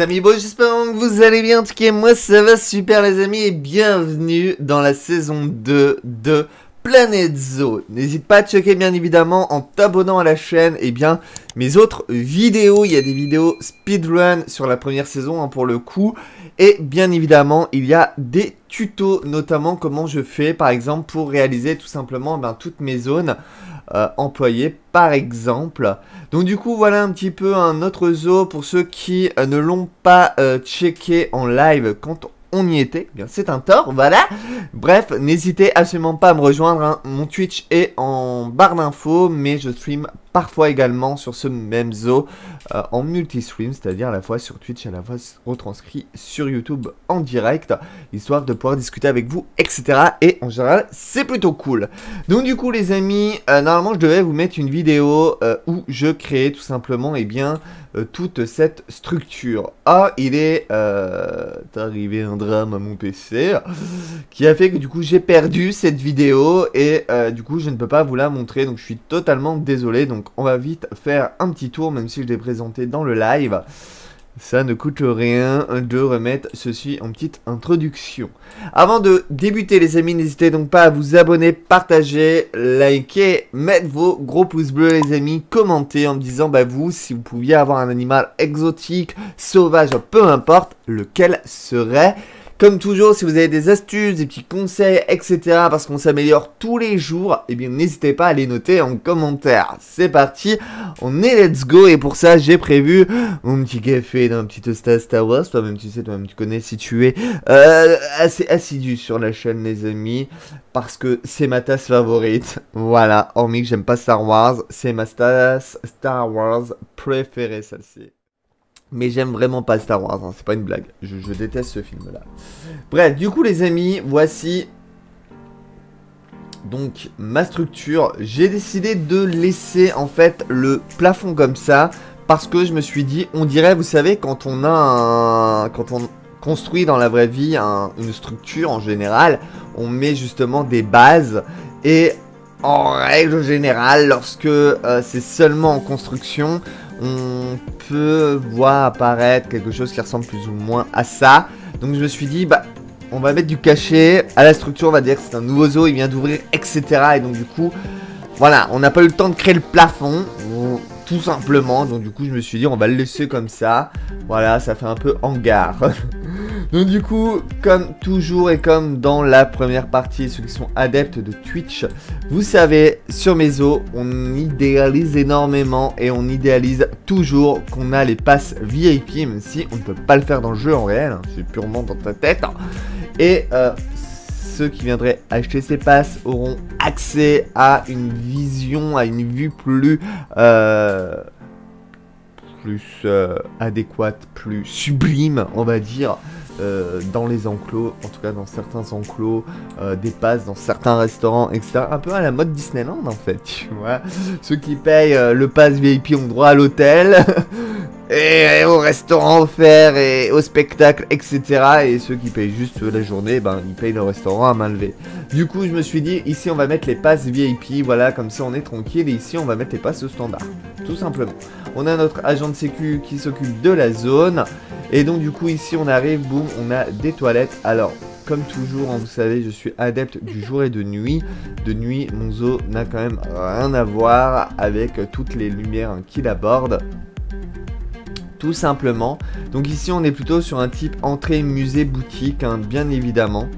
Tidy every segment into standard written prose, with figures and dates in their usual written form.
amis, bon j'espère que vous allez bien, en tout cas moi ça va super les amis et bienvenue dans la saison 2 de Planet Zoo. N'hésite pas à checker bien évidemment en t'abonnant à la chaîne et bien mes autres vidéos, il y a des vidéos speedrun sur la première saison hein, pour le coup. Et bien évidemment il y a des tutos, notamment comment je fais par exemple pour réaliser tout simplement toutes mes zones employées par exemple. Donc du coup voilà un petit peu un autre zoo pour ceux qui ne l'ont pas checké en live quand on y était, bien c'est un tort, voilà. Bref, n'hésitez absolument pas à me rejoindre, hein. Mon Twitch est en barre d'infos, mais je stream parfois également sur ce même zoo en multi-stream, c'est-à-dire à la fois sur Twitch et à la fois retranscrit sur YouTube en direct, histoire de pouvoir discuter avec vous, etc. Et en général, c'est plutôt cool. Donc du coup les amis, normalement je devais vous mettre une vidéo où je créais tout simplement, et bien toute cette structure. Ah, il est arrivé un drame à mon PC qui a fait que du coup j'ai perdu cette vidéo et du coup je ne peux pas vous la montrer, donc je suis totalement désolé. Donc on va vite faire un petit tour, même si je l'ai présenté dans le live. Ça ne coûte rien de remettre ceci en petite introduction. Avant de débuter les amis, n'hésitez donc pas à vous abonner, partager, liker, mettre vos gros pouces bleus les amis, commenter en me disant vous, si vous pouviez avoir un animal exotique, sauvage, peu importe, lequel serait. Comme toujours, si vous avez des astuces, des petits conseils, etc. parce qu'on s'améliore tous les jours, eh bien n'hésitez pas à les noter en commentaire. C'est parti, on est let's go. Et pour ça, j'ai prévu mon petit café d'un petit toast Star Wars. Toi-même tu sais, toi-même tu connais si tu es assez assidu sur la chaîne les amis. Parce que c'est ma tasse favorite. Voilà, hormis que j'aime pas Star Wars, c'est ma tasse Star Wars préférée celle-ci. Mais j'aime vraiment pas Star Wars, hein, c'est pas une blague. Je déteste ce film-là. Bref, du coup les amis, voici donc ma structure. J'ai décidé de laisser en fait le plafond comme ça. Parce que je me suis dit, on dirait, vous savez, quand on construit dans la vraie vie une structure en général, on met justement des bases. Et en règle générale, lorsque c'est seulement en construction, on peut voir apparaître quelque chose qui ressemble plus ou moins à ça. Donc je me suis dit, on va mettre du cachet à la structure, on va dire que c'est un nouveau zoo, il vient d'ouvrir, etc. Et donc du coup, voilà, on n'a pas eu le temps de créer le plafond, tout simplement. Donc du coup, je me suis dit, on va le laisser comme ça. Voilà, ça fait un peu hangar. Donc du coup, comme toujours et comme dans la première partie, ceux qui sont adeptes de Twitch, vous savez, sur mes zoos, on idéalise énormément et on idéalise toujours qu'on a les passes VIP, même si on ne peut pas le faire dans le jeu en réel, hein, c'est purement dans ta tête. Et ceux qui viendraient acheter ces passes auront accès à une vision, à une vue plus adéquate, plus sublime, on va dire. Dans les enclos, en tout cas dans certains enclos, des passes dans certains restaurants, etc. Un peu à la mode Disneyland en fait, tu vois. Ceux qui payent le pass VIP ont droit à l'hôtel, et au restaurant offert, et au spectacle, etc. Et ceux qui payent juste la journée, ils payent le restaurant à main levée. Du coup, je me suis dit, ici on va mettre les passes VIP, voilà, comme ça on est tranquille, et ici on va mettre les passes au standard, tout simplement. On a notre agent de sécu qui s'occupe de la zone. Et donc du coup ici on arrive, boum, on a des toilettes. Alors comme toujours, hein, vous savez, je suis adepte du jour et de nuit. De nuit, mon zoo n'a quand même rien à voir avec toutes les lumières qui l'abordent. Tout simplement. Donc ici on est plutôt sur un type entrée musée boutique, hein, bien évidemment.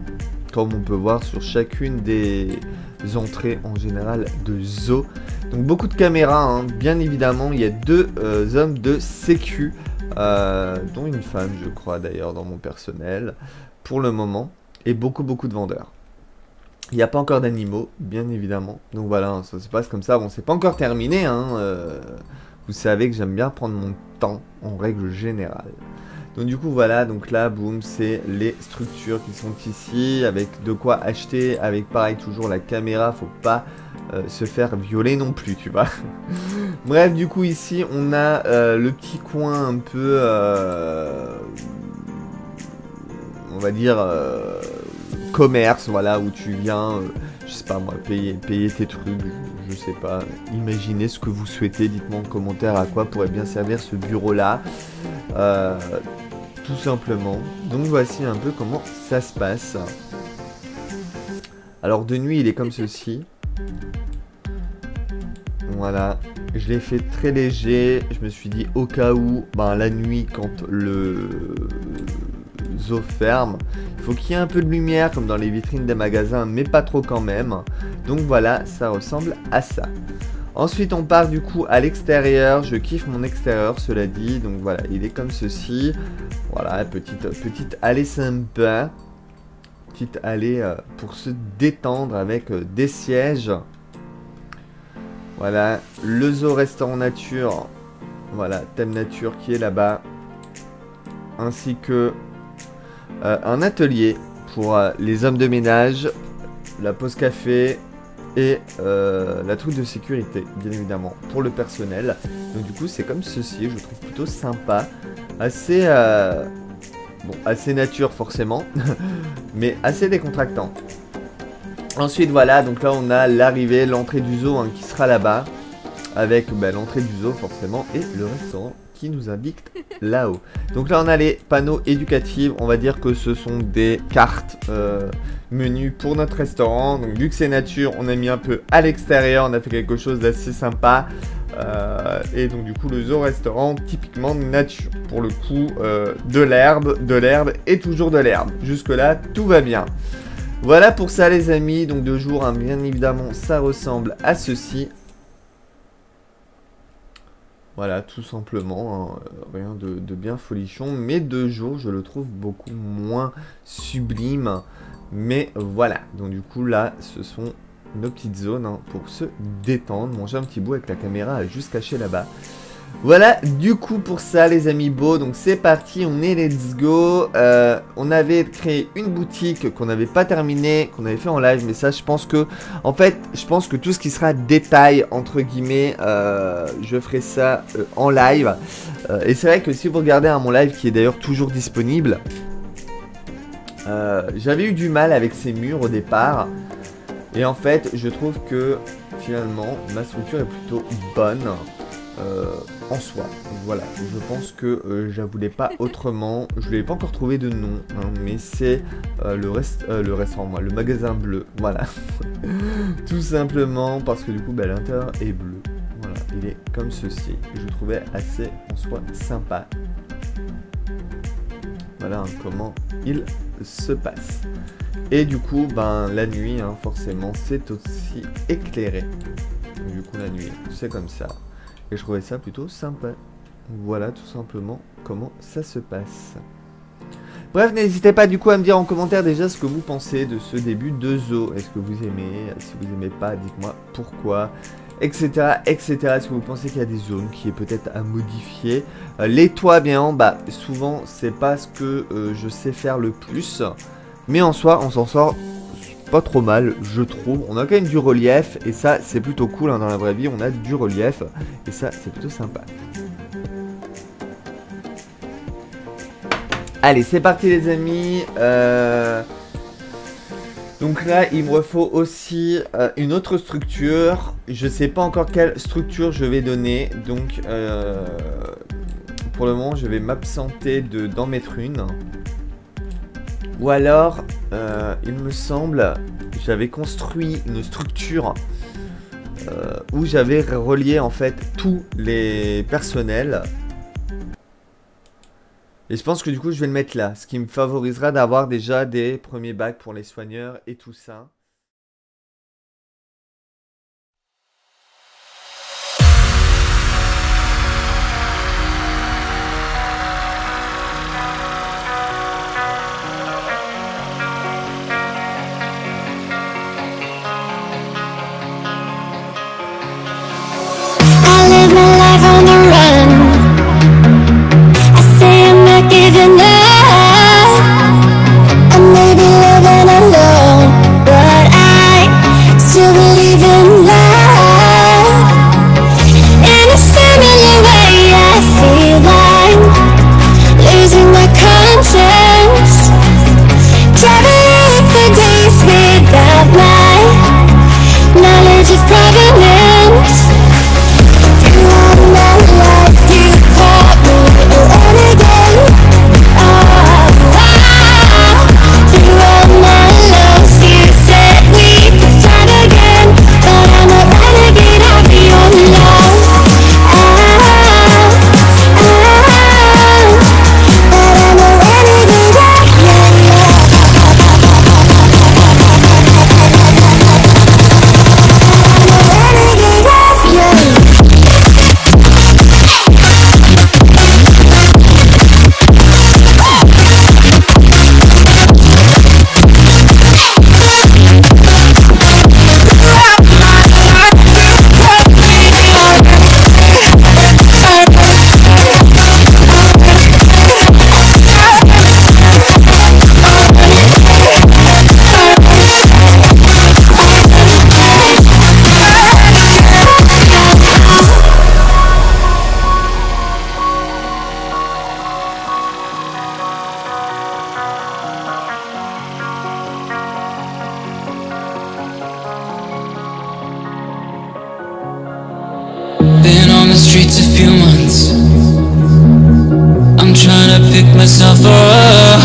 Comme on peut voir sur chacune des entrées en général de zoo. Donc beaucoup de caméras, hein, bien évidemment. Il y a deux hommes de sécu. Dont une femme je crois d'ailleurs dans mon personnel pour le moment, et beaucoup de vendeurs. Il n'y a pas encore d'animaux bien évidemment, donc voilà, ça se passe comme ça. Bon, c'est pas encore terminé, hein, vous savez que j'aime bien prendre mon temps en règle générale. Donc du coup voilà, donc là boum, c'est les structures qui sont ici, avec de quoi acheter, avec pareil toujours la caméra, faut pas se faire violer non plus, tu vois. Bref, du coup ici on a le petit coin un peu, on va dire, commerce, voilà, où tu viens, je sais pas moi, payer tes trucs, je sais pas, imaginez ce que vous souhaitez, dites-moi en commentaire à quoi pourrait bien servir ce bureau là. tout simplement. Donc voici un peu comment ça se passe. Alors de nuit il est comme ceci. Voilà, je l'ai fait très léger. Je me suis dit au cas où, ben, la nuit quand le zoo ferme, il faut qu'il y ait un peu de lumière comme dans les vitrines des magasins, mais pas trop quand même. Donc voilà, ça ressemble à ça. Ensuite on part du coup à l'extérieur. Je kiffe mon extérieur, cela dit. Donc voilà, il est comme ceci. Voilà, petite allée sympa. Petite allée pour se détendre avec des sièges. Voilà, le zoo restaurant nature. Voilà, thème nature qui est là-bas. Ainsi que un atelier pour les hommes de ménage, la pause café et la truc de sécurité, bien évidemment, pour le personnel. Donc du coup, c'est comme ceci, je trouve plutôt sympa. Assez, bon, assez nature forcément, mais assez décontractant. Ensuite voilà, donc là on a l'arrivée, l'entrée du zoo hein, qui sera là-bas. Avec l'entrée du zoo forcément et le restaurant qui nous indique là-haut. Donc là on a les panneaux éducatifs, on va dire que ce sont des cartes menus pour notre restaurant. Donc vu que c'est nature, on a mis un peu à l'extérieur, on a fait quelque chose d'assez sympa. Et donc du coup le zoo restaurant typiquement nature. Pour le coup de l'herbe et toujours de l'herbe. Jusque là tout va bien. Voilà pour ça les amis, donc de jour, hein, bien évidemment, ça ressemble à ceci. Voilà, tout simplement, hein, rien de bien folichon, mais de jour, je le trouve beaucoup moins sublime. Mais voilà, donc du coup là, ce sont nos petites zones hein, pour se détendre, manger un petit bout avec la caméra juste cachée là-bas. Voilà, du coup pour ça les amis beaux, donc c'est parti, on est let's go. On avait créé une boutique qu'on n'avait pas terminée, qu'on avait fait en live, mais ça je pense que, en fait, je pense que tout ce qui sera détail, entre guillemets, je ferai ça en live. Et c'est vrai que si vous regardez mon live, qui est d'ailleurs toujours disponible, j'avais eu du mal avec ces murs au départ. Et en fait, je trouve que finalement, ma structure est plutôt bonne. En soi, voilà, je pense que je la voulais pas autrement, je n'ai pas encore trouvé de nom, hein, mais c'est le restaurant, le magasin bleu, voilà, tout simplement parce que du coup l'intérieur est bleu, voilà, il est comme ceci, je trouvais assez en soi sympa, voilà hein, comment il se passe, et du coup la nuit, hein, forcément, c'est aussi éclairé, du coup la nuit, c'est comme ça. Et je trouvais ça plutôt sympa. Voilà tout simplement comment ça se passe. Bref, n'hésitez pas du coup à me dire en commentaire déjà ce que vous pensez de ce début de zoo. Est-ce que vous aimez? Si vous aimez pas, dites-moi pourquoi, etc. etc. Est-ce que vous pensez qu'il y a des zones qui est peut-être à modifier? Les toits, bien, souvent c'est pas ce que je sais faire le plus. Mais en soi, on s'en sort pas trop mal, je trouve. On a quand même du relief et ça c'est plutôt cool hein, dans la vraie vie, on a du relief et ça c'est plutôt sympa. Allez, c'est parti les amis. Donc là il me faut aussi une autre structure. Je sais pas encore quelle structure je vais donner, donc pour le moment je vais m'absenter d'en mettre une. Ou alors, il me semble, j'avais construit une structure où j'avais relié en fait tous les personnels. Et je pense que du coup je vais le mettre là, ce qui me favorisera d'avoir déjà des premiers bacs pour les soigneurs et tout ça. Giving up, I may be living alone, but myself up.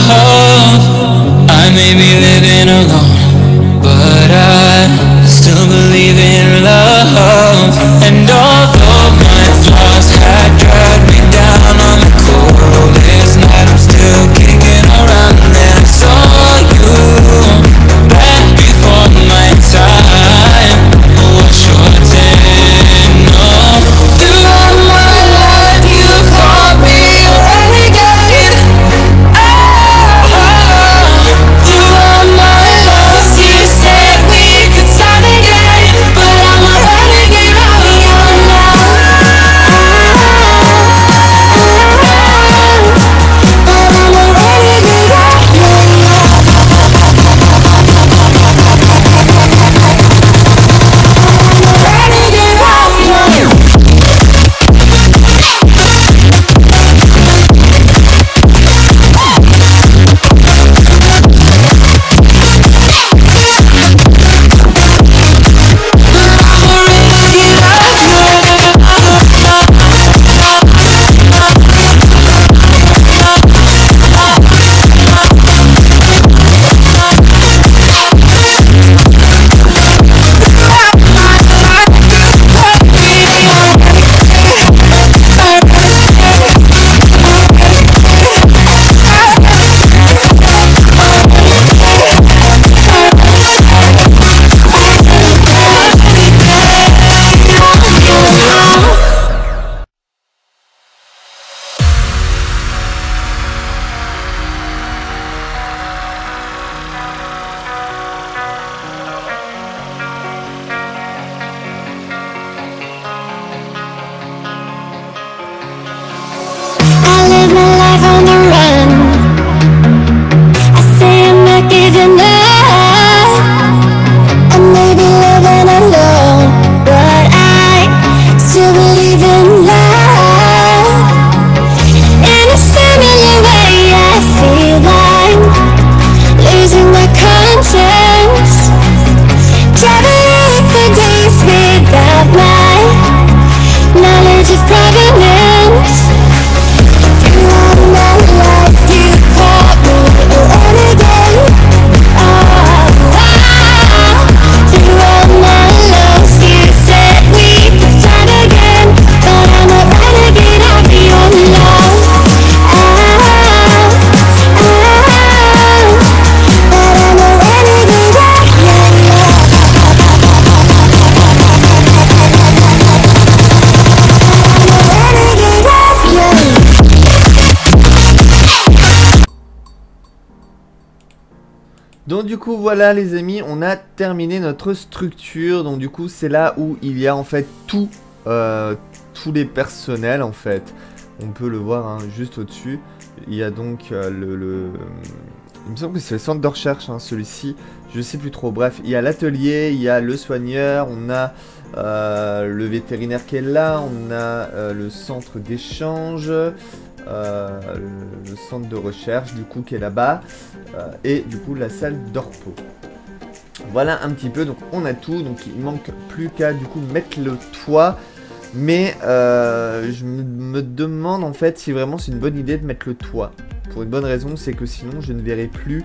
I may be living alone, but I still believe in love. And although my flaws had dragged me down on the coldest night, I'm still kicking around. And then I saw you back before my time was short and no. Throughout my life you called me a renegade. Throughout my loss you said we could start again, but I'm a renegade of your love. But I'm a renegade of your love. Renegade of your love. I live my life on the run. I say I'm not giving up. I may be living alone, but I still believe in love. In a similar way, I feel I'm losing my conscience, traveling for days without my knowledge of provenance. Throughout my life you called me a renegade. Throughout my loss you said we could start again, but I'm a renegade of your love. But I'm a renegade of your love. I'm a renegade of your love. Donc du coup voilà les amis, on a terminé notre structure. Donc du coup c'est là où il y a en fait tous les personnels en fait. On peut le voir hein, juste au-dessus. Il y a donc il me semble que c'est le centre de recherche hein, celui-ci. Je sais plus trop. Bref, il y a l'atelier, il y a le soigneur, on a le vétérinaire qui est là, on a le centre d'échange. Le centre de recherche du coup qui est là-bas et du coup la salle de repos. Voilà un petit peu, donc on a tout, donc il manque plus qu'à du coup mettre le toit, mais je me demande en fait si vraiment c'est une bonne idée de mettre le toit, pour une bonne raison, c'est que sinon je ne verrai plus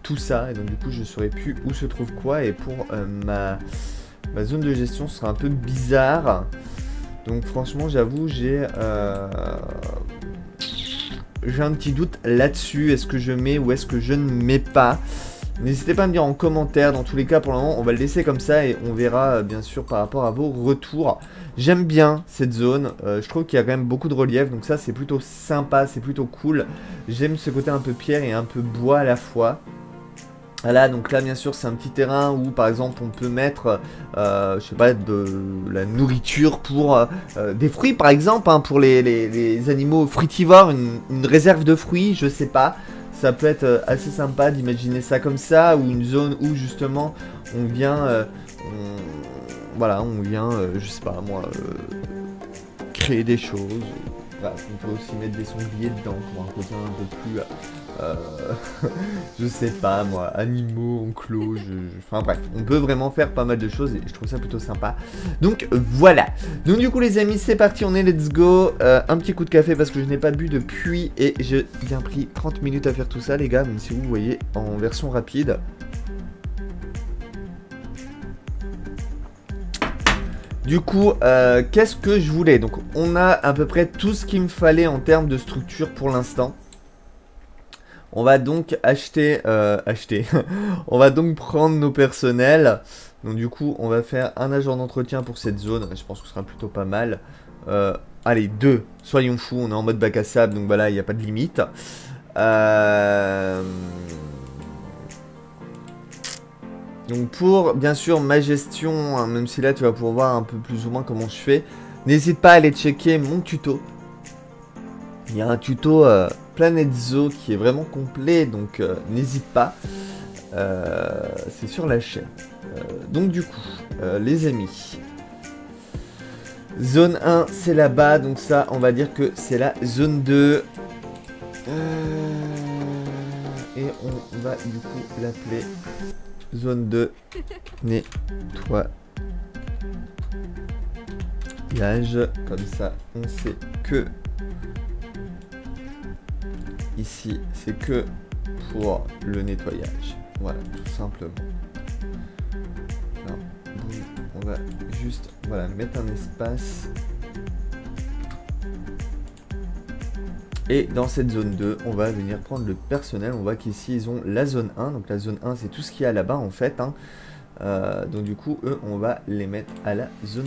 tout ça, et donc du coup je ne saurais plus où se trouve quoi, et pour ma zone de gestion ce sera un peu bizarre. Donc franchement j'avoue j'ai un petit doute là-dessus, est-ce que je mets ou est-ce que je ne mets pas? N'hésitez pas à me dire en commentaire, dans tous les cas pour le moment on va le laisser comme ça et on verra bien sûr par rapport à vos retours. J'aime bien cette zone, je trouve qu'il y a quand même beaucoup de relief, donc ça c'est plutôt sympa, c'est plutôt cool. J'aime ce côté un peu pierre et un peu bois à la fois. Voilà, donc là bien sûr c'est un petit terrain où par exemple on peut mettre, je sais pas, de la nourriture pour des fruits par exemple, hein, pour les animaux fruitivores, une réserve de fruits, je sais pas. Ça peut être assez sympa d'imaginer ça comme ça, ou une zone où justement on vient, voilà, on vient, je sais pas moi, créer des choses. Voilà, on peut aussi mettre des sangliers dedans pour un côté un peu plus euh, je sais pas moi, animaux, enclos, enfin bref, on peut vraiment faire pas mal de choses et je trouve ça plutôt sympa. Donc voilà, donc du coup les amis c'est parti, on est let's go. Un petit coup de café parce que je n'ai pas bu depuis et j'ai bien pris 30 minutes à faire tout ça les gars, même si vous voyez en version rapide. Du coup, qu'est-ce que je voulais? Donc on a à peu près tout ce qu'il me fallait en termes de structure pour l'instant. On va donc acheter, on va donc prendre nos personnels. Donc du coup, on va faire un agent d'entretien pour cette zone. Je pense que ce sera plutôt pas mal. Allez, 2. Soyons fous, on est en mode bac à sable, donc voilà, il n'y a pas de limite. Donc pour, bien sûr, ma gestion, hein, même si là tu vas pouvoir voir un peu plus ou moins comment je fais, n'hésite pas à aller checker mon tuto. Il y a un tuto Planet Zoo qui est vraiment complet, donc n'hésite pas. C'est sur la chaîne. Donc du coup, les amis, zone 1 c'est là-bas, donc ça on va dire que c'est la zone 2. Et on va du coup l'appeler zone 2 nettoyage. Comme ça on sait que ici c'est que pour le nettoyage. Voilà, tout simplement. Alors, on va juste voilà, mettre un espace. Et dans cette zone 2, on va venir prendre le personnel. On voit qu'ici, ils ont la zone 1. Donc la zone 1, c'est tout ce qu'il y a là-bas, en fait. Hein. Donc du coup, eux, on va les mettre à la zone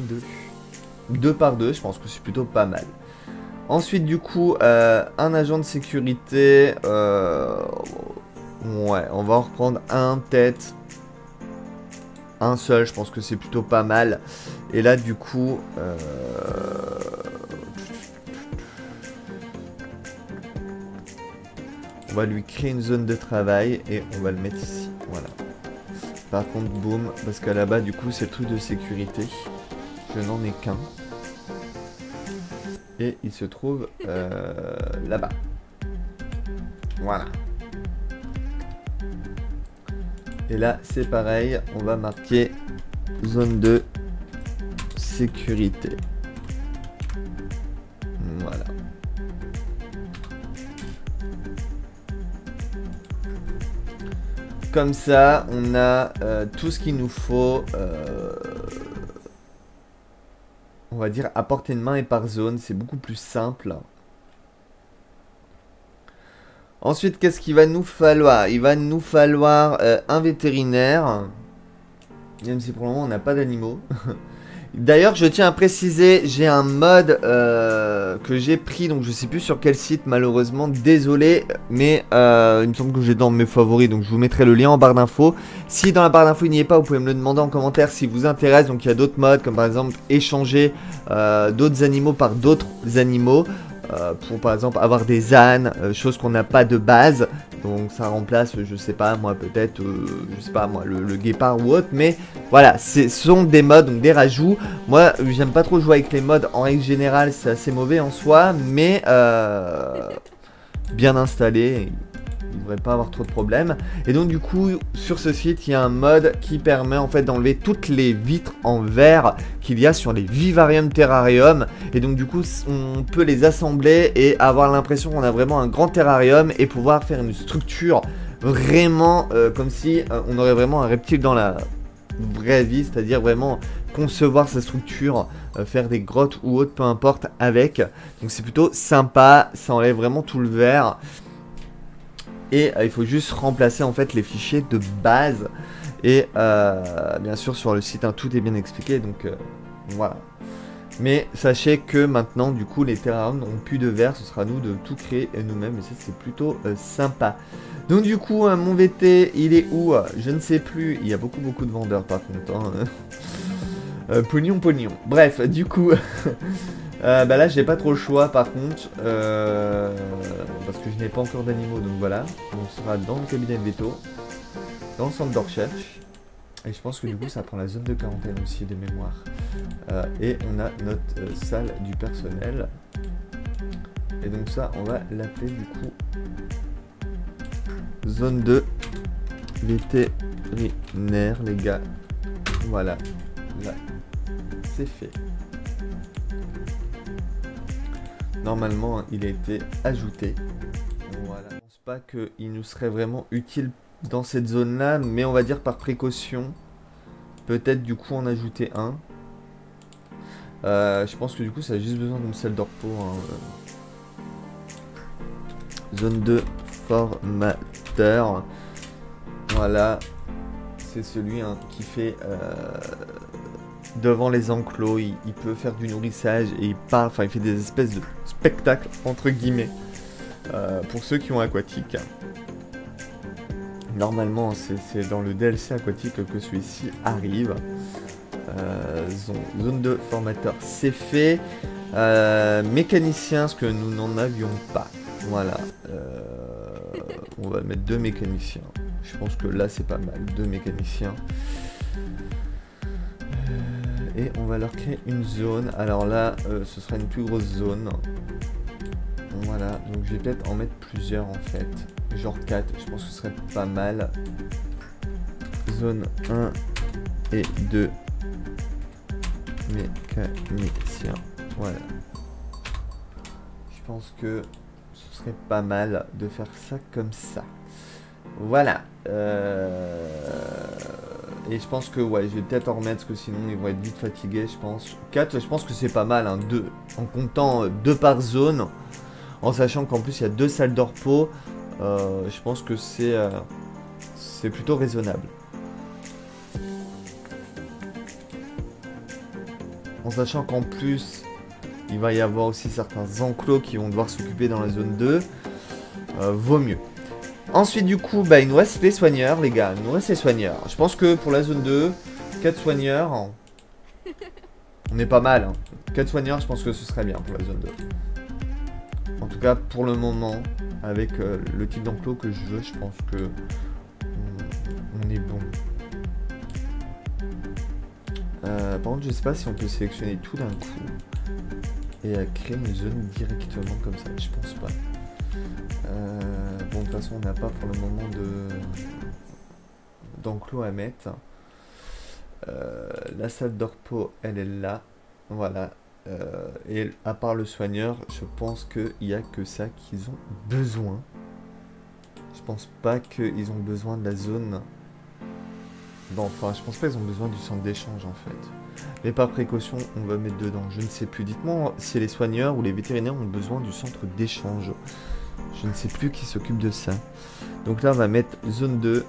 2. 2 par 2, je pense que c'est plutôt pas mal. Ensuite, du coup, un agent de sécurité. Ouais, on va en reprendre un, peut-être. Un seul, je pense que c'est plutôt pas mal. Et là, du coup... on va lui créer une zone de travail et on va le mettre ici. Voilà. Par contre, boum, parce qu'à là-bas, du coup, c'est le truc de sécurité. Je n'en ai qu'un. Et il se trouve là-bas. Voilà. Et là, c'est pareil. On va marquer zone de sécurité. Voilà. Comme ça, on a tout ce qu'il nous faut, on va dire, à portée de main et par zone. C'est beaucoup plus simple. Ensuite, qu'est-ce qu'il va nous falloir? Il va nous falloir un vétérinaire. Même si pour le moment, on n'a pas d'animaux. D'ailleurs, je tiens à préciser, j'ai un mode que j'ai pris, donc je sais plus sur quel site malheureusement, désolé, mais il me semble que j'ai dans mes favoris, donc je vous mettrai le lien en barre d'infos. Si dans la barre d'infos il n'y est pas, vous pouvez me le demander en commentaire si vous intéresse. Donc il y a d'autres modes, comme par exemple échanger d'autres animaux par d'autres animaux, pour par exemple avoir des ânes, chose qu'on n'a pas de base. Donc ça remplace, je sais pas moi, peut-être, je sais pas moi, le guépard ou autre. Mais voilà, ce sont des modes, donc des rajouts. Moi, j'aime pas trop jouer avec les modes. En règle générale, c'est assez mauvais en soi. Mais bien installé, il ne devrait pas avoir trop de problèmes. Et donc du coup, sur ce site, il y a un mode qui permet en fait d'enlever toutes les vitres en verre qu'il y a sur les vivariums terrarium. Et donc du coup, on peut les assembler et avoir l'impression qu'on a vraiment un grand terrarium et pouvoir faire une structure vraiment comme si on aurait vraiment un reptile dans la vraie vie, c'est-à-dire vraiment concevoir sa structure, faire des grottes ou autre, peu importe, avec. Donc c'est plutôt sympa, ça enlève vraiment tout le verre. Et il faut juste remplacer en fait les fichiers de base. Et bien sûr sur le site, hein, tout est bien expliqué, donc voilà. Mais sachez que maintenant, du coup, les terrariums n'auront plus de verre. Ce sera à nous de tout créer nous-mêmes. Et ça, c'est plutôt sympa. Donc du coup, mon VT, il est où? Je ne sais plus. Il y a beaucoup de vendeurs par contre. Hein. Pognon. Bref, du coup... bah là, j'ai pas trop le choix par contre. Parce que je n'ai pas encore d'animaux. Donc voilà. On sera dans le cabinet de veto. Dans le centre de recherche. Et je pense que du coup ça prend la zone de quarantaine aussi de mémoire. Et on a notre salle du personnel. Et donc ça on va l'appeler du coup Zone 2. Vétérinaire, les gars. Voilà. Là, c'est fait. Normalement, il a été ajouté. Voilà. Je pense pas qu'il nous serait vraiment utile dans cette zone-là, mais on va dire par précaution. Peut-être du coup en ajouter un. Je pense que du coup ça a juste besoin d'une salle de repos. Hein. Zone 2, formateur. Voilà. C'est celui hein, qui fait devant les enclos. Il peut faire du nourrissage et il parle. Enfin, il fait des espèces de spectacles entre guillemets. Pour ceux qui ont aquatique. Normalement, c'est dans le DLC aquatique que celui-ci arrive. Zone 2 formateur, c'est fait. Mécanicien, ce que nous n'en avions pas. Voilà. On va mettre 2 mécaniciens. Je pense que là, c'est pas mal. 2 mécaniciens. Et on va leur créer une zone. Alors là, ce sera une plus grosse zone. Voilà. Donc je vais peut-être en mettre plusieurs en fait. Genre 4. Je pense que ce serait pas mal. Zone 1 et 2. Mécanicien. Voilà. Je pense que ce serait pas mal de faire ça comme ça. Voilà. Et je pense que ouais, je vais peut-être en remettre parce que sinon ils vont être vite fatigués, je pense. 4, je pense que c'est pas mal. Hein. 2, en comptant 2 par zone. En sachant qu'en plus il y a 2 salles de repos. Je pense que c'est plutôt raisonnable. En sachant qu'en plus, il va y avoir aussi certains enclos qui vont devoir s'occuper dans la zone 2. Vaut mieux. Ensuite, du coup, bah, il nous reste les soigneurs, les gars. Il nous reste les soigneurs. Je pense que pour la zone 2, 4 soigneurs, on est pas mal. Hein. 4 soigneurs, je pense que ce serait bien pour la zone 2. En tout cas, pour le moment, avec le type d'enclos que je veux, je pense que on est bon. Par contre, je sais pas si on peut sélectionner tout d'un coup et créer une zone directement comme ça. Je pense pas. Bon, de toute façon, on n'a pas pour le moment d'enclos à mettre. La salle de repos, elle est là. Voilà. Et à part le soigneur, je pense qu'il n'y a que ça qu'ils ont besoin. Je pense pas qu'ils ont besoin de la zone. Bon, enfin, je pense pas qu'ils ont besoin du centre d'échange en fait. Mais par précaution, on va mettre dedans. Je ne sais plus. Dites-moi si les soigneurs ou les vétérinaires ont besoin du centre d'échange. Je ne sais plus qui s'occupe de ça. Donc là, on va mettre zone 2.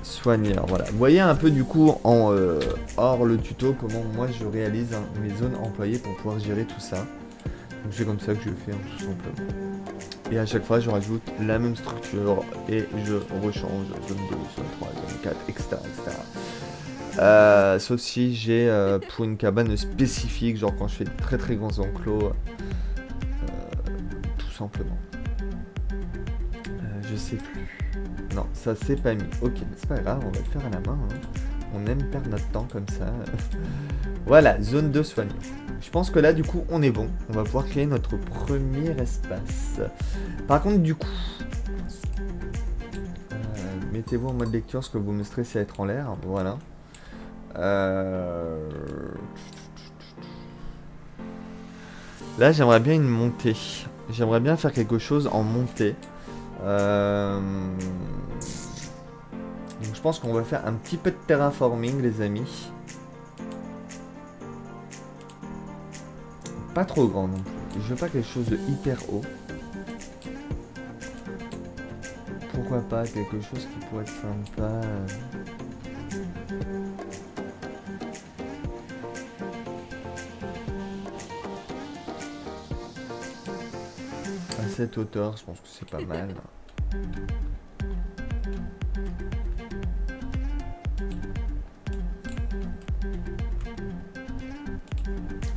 Soigneur. Voilà. Vous voyez un peu du coup en hors le tuto comment moi je réalise hein, mes zones employées pour pouvoir gérer tout ça. Donc c'est comme ça que je fais hein, tout simplement. Et à chaque fois, je rajoute la même structure et je rechange zone 2, zone 3, zone 4, etc. etc. Sauf si j'ai pour une cabane spécifique, genre quand je fais de très très grands enclos, tout simplement. Je sais plus. Non, ça c'est pas mis. Ok, mais c'est pas grave, on va le faire à la main. Hein. On aime perdre notre temps comme ça. Voilà, zone de soigneur. Je pense que là, du coup, on est bon. On va pouvoir créer notre premier espace. Par contre, du coup... mettez-vous en mode lecture, parce que vous me stressez à être en l'air. Voilà. Là, j'aimerais bien une montée. J'aimerais bien faire quelque chose en montée. Donc, je pense qu'on va faire un petit peu de terraforming, les amis. Pas trop grand non plus. Je veux pas quelque chose de hyper haut. Pourquoi pas quelque chose qui pourrait être sympa. À cette hauteur, je pense que c'est pas mal.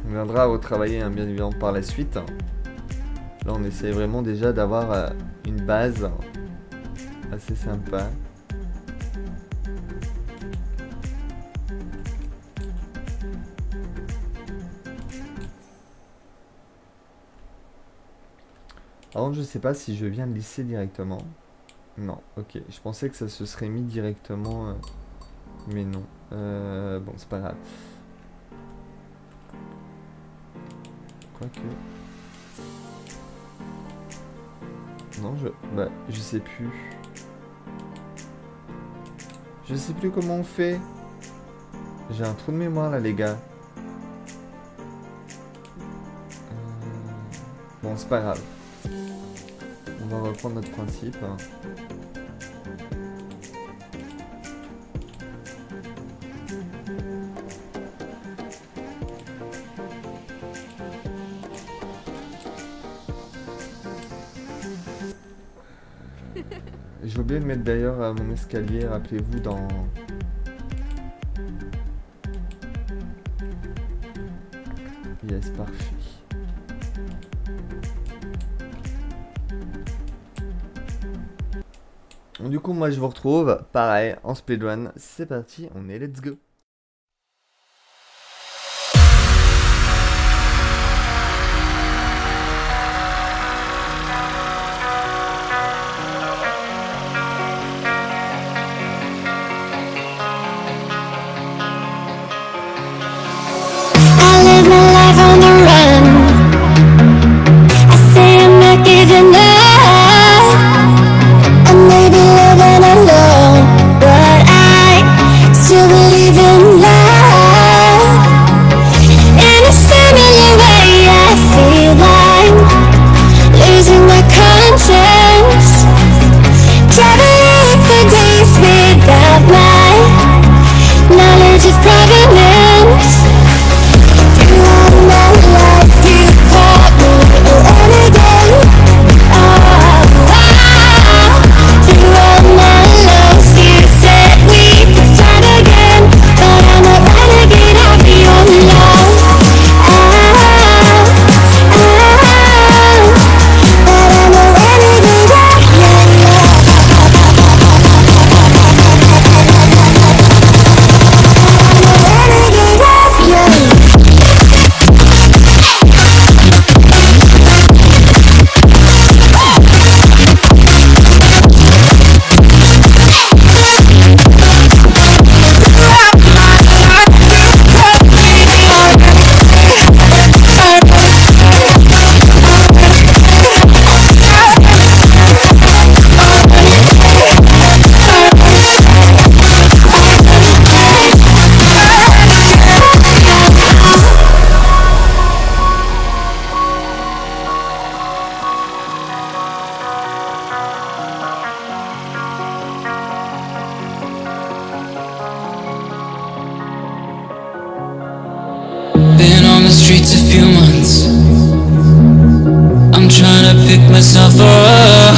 On viendra retravailler hein, bien évidemment par la suite. Là on essaie vraiment déjà d'avoir une base assez sympa. Alors je sais pas si je viens de lycée directement. Non, ok. Je pensais que ça se serait mis directement, mais non. Bon, c'est pas grave. Quoique... Non, je sais plus. Je sais plus comment on fait. J'ai un trou de mémoire là, les gars. Bon, c'est pas grave. On va reprendre notre principe. J'ai oublié de mettre d'ailleurs mon escalier, rappelez-vous, dans... Yes, parfait. Du coup, moi je vous retrouve, pareil, en speedrun. C'est parti, on est let's go. Been on the streets a few months. I'm trying to pick myself up.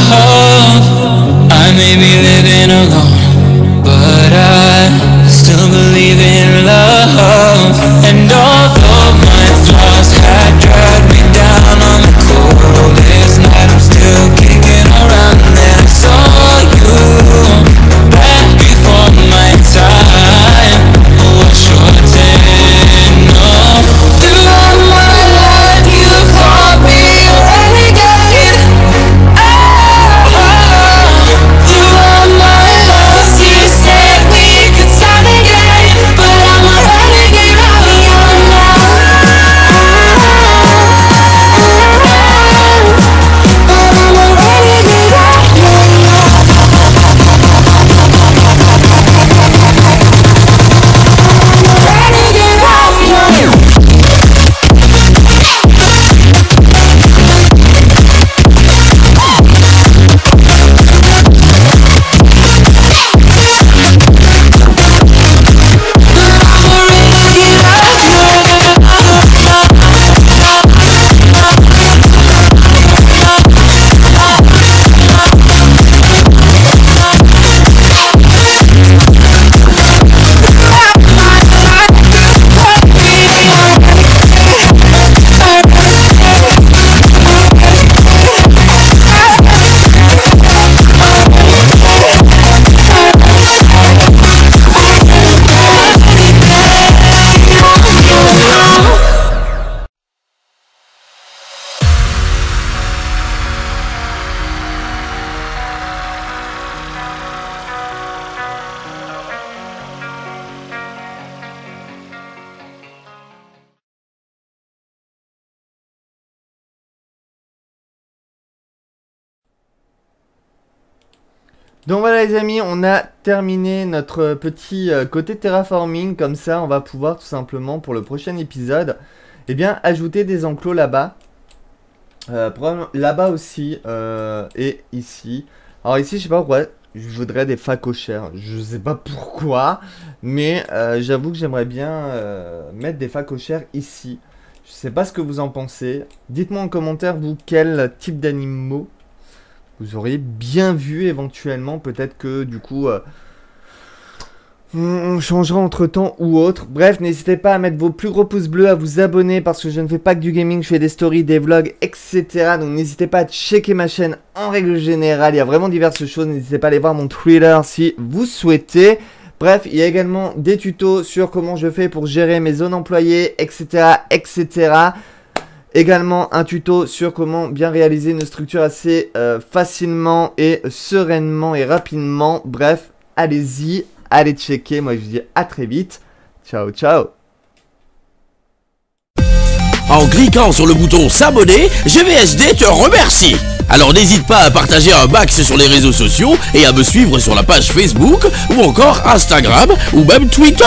I may be living alone, but I still believe in love. And although my flaws had dragged me down on the coldest night, I'm still kicking around. And then I saw you back before my time. What's your ten? No. Throughout my life you've called me a renegade. Throughout my life Donc voilà les amis, on a terminé notre petit côté terraforming. Comme ça, on va pouvoir tout simplement pour le prochain épisode, eh bien, ajouter des enclos là-bas. Là-bas aussi et ici. Alors ici, je sais pas pourquoi, je voudrais des phacochères. Je sais pas pourquoi, mais j'avoue que j'aimerais bien mettre des phacochères ici. Je sais pas ce que vous en pensez. Dites-moi en commentaire, vous, quel type d'animaux vous auriez bien vu éventuellement. Peut-être que du coup on changera entre temps ou autre. Bref, n'hésitez pas à mettre vos plus gros pouces bleus, à vous abonner parce que je ne fais pas que du gaming, je fais des stories, des vlogs, etc. Donc n'hésitez pas à checker ma chaîne en règle générale. Il y a vraiment diverses choses. N'hésitez pas à aller voir mon Twitter si vous souhaitez. Bref, il y a également des tutos sur comment je fais pour gérer mes zones employées, etc. etc. Également un tuto sur comment bien réaliser une structure assez facilement et sereinement et rapidement. Bref, allez-y, allez checker. Moi je vous dis à très vite. Ciao, ciao. En cliquant sur le bouton s'abonner, GVSD te remercie. Alors n'hésite pas à partager un max sur les réseaux sociaux et à me suivre sur la page Facebook ou encore Instagram ou même Twitter.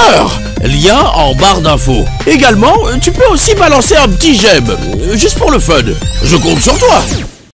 Lien en barre d'infos. Également, tu peux aussi balancer un petit j'aime, juste pour le fun. Je compte sur toi.